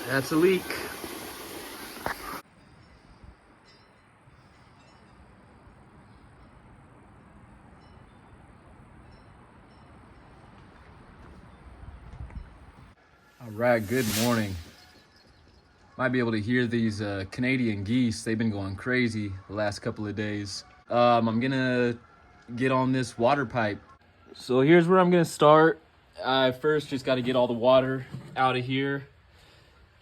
That's a leak. All right, good morning. Might be able to hear these Canadian geese. They've been going crazy the last couple of days. I'm gonna get on this water pipe. So here's where I'm gonna start. I first just gotta get all the water out of here,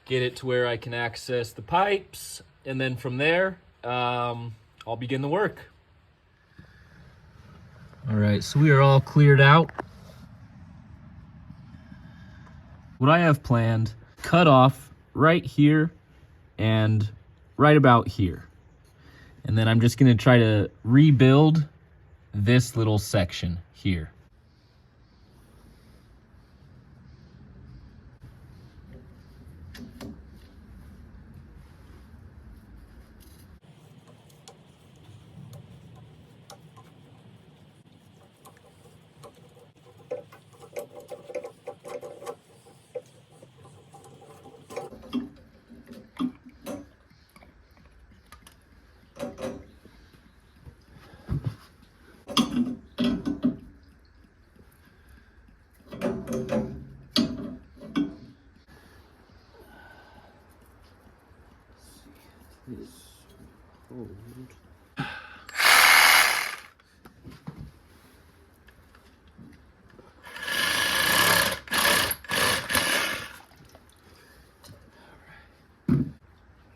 get it to where I can access the pipes, and then from there, I'll begin the work. All right, so we are all cleared out. What I have planned, cut off right here and right about here. And then I'm just gonna try to rebuild this little section here.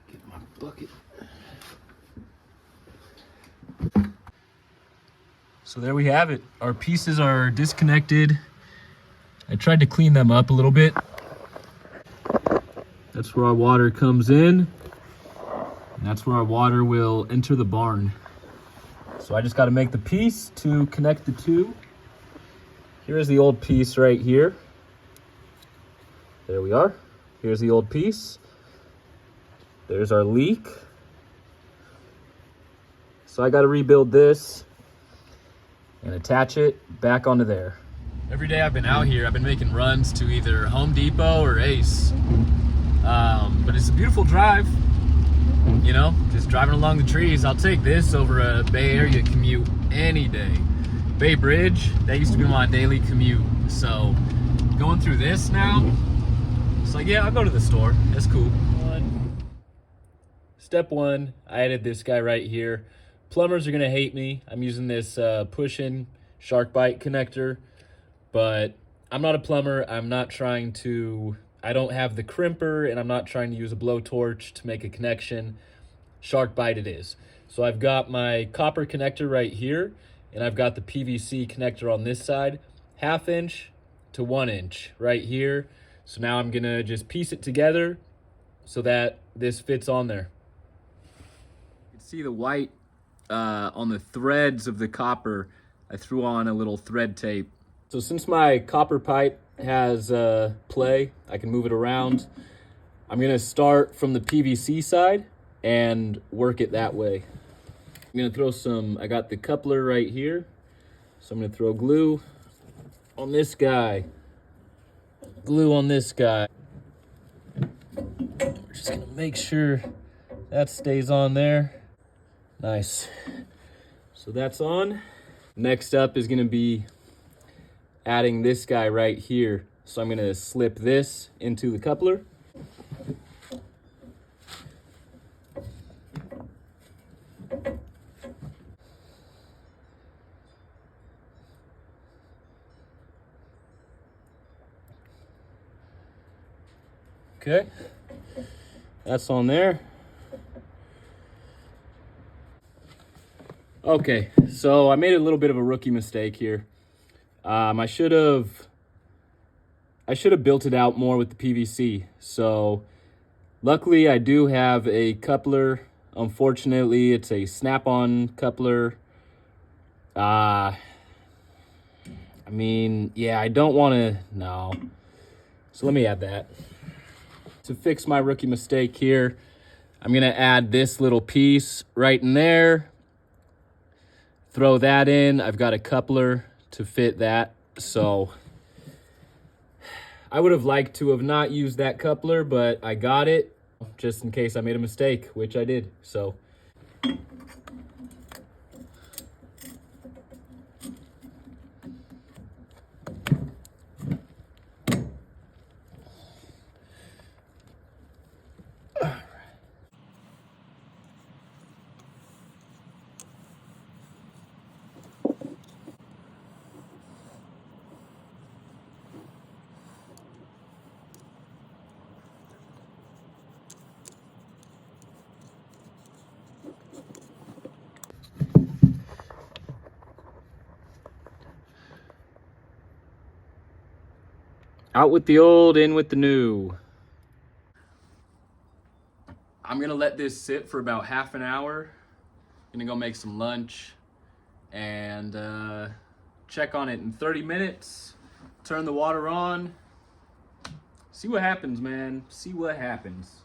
Get my bucket. So there we have it. Our pieces are disconnected. I tried to clean them up a little bit. That's where our water comes in. And that's where our water will enter the barn. So I just got to make the piece to connect the two. Here's the old piece right here. There we are. Here's the old piece. There's our leak. So I got to rebuild this and attach it back onto there. Every day I've been out here, I've been making runs to either Home Depot or Ace. But it's a beautiful drive, you know, just driving along the trees. I'll take this over a Bay Area commute any day. Bay Bridge, that used to be my daily commute. So going through this now, it's like, yeah, I'll go to the store. That's cool. Step one, I added this guy right here. Plumbers are gonna hate me. I'm using this push-in SharkBite connector, but I'm not a plumber. I don't have the crimper, and I'm not trying to use a blowtorch to make a connection. SharkBite it is. So I've got my copper connector right here, and I've got the PVC connector on this side, 1/2 inch to 1 inch right here. So now I'm gonna just piece it together so that this fits on there. You can see the white on the threads of the copper. I threw on a little thread tape. So since my copper pipe has play, I can move it around. I'm gonna start from the PVC side and work it that way. I'm gonna throw I got the coupler right here. So I'm gonna throw glue on this guy. Glue on this guy. We're just gonna make sure that stays on there. Nice. So that's on. Next up is gonna be adding this guy right here. So I'm gonna slip this into the coupler. Okay, that's on there. Okay, so I made a little bit of a rookie mistake here. I should have built it out more with the PVC. So luckily I do have a coupler. Unfortunately, it's a snap-on coupler. I mean, yeah, I don't want to, no. So let me add that. To fix my rookie mistake here, I'm gonna add this little piece right in there. Throw that in. I've got a coupler to fit that. So I would have liked to have not used that coupler, but I got it just in case I made a mistake, which I did. So out with the old, in with the new. I'm gonna let this sit for about half an hour. Gonna go make some lunch and check on it in 30 minutes. Turn the water on. See what happens, man. See what happens.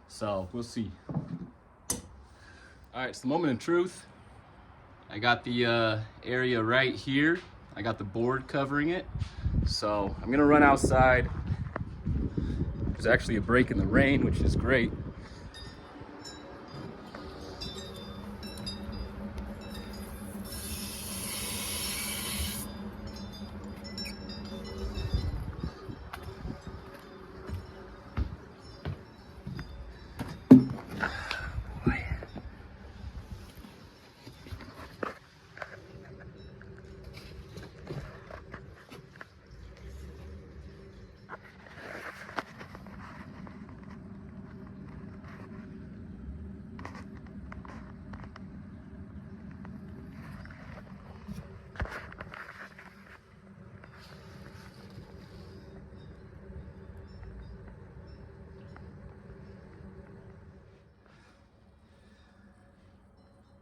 So we'll see. All right, it's the moment of truth. I got the area right here. I got the board covering it. So I'm gonna run outside. There's actually a break in the rain, which is great.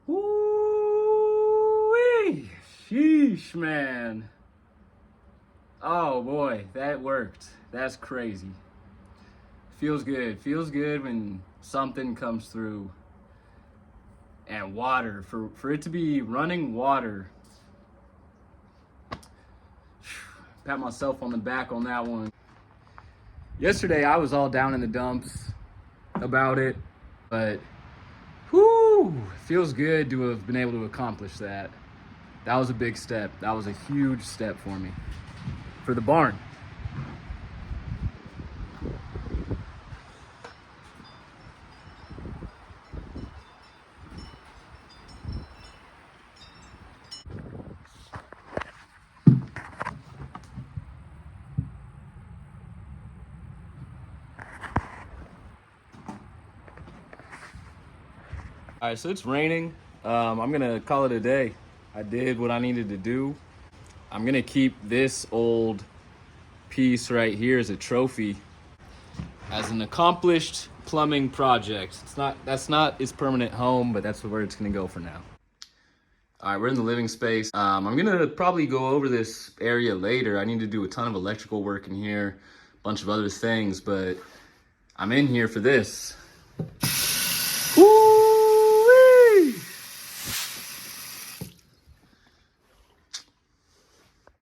Woo-wee! Sheesh, man. Oh boy, that worked. That's crazy. Feels good. Feels good when something comes through. And water, for it to be running water. Pat myself on the back on that one. Yesterday I was all down in the dumps about it, but whoo, feels good to have been able to accomplish that. That was a big step. That was a huge step for me. For the barn. All right, so it's raining. I'm gonna call it a day. I did what I needed to do. I'm gonna keep this old piece right here as a trophy, as an accomplished plumbing project. That's not its permanent home, but that's where it's gonna go for now. All right, we're in the living space. I'm gonna probably go over this area later. I need to do a ton of electrical work in here, a bunch of other things, but I'm in here for this.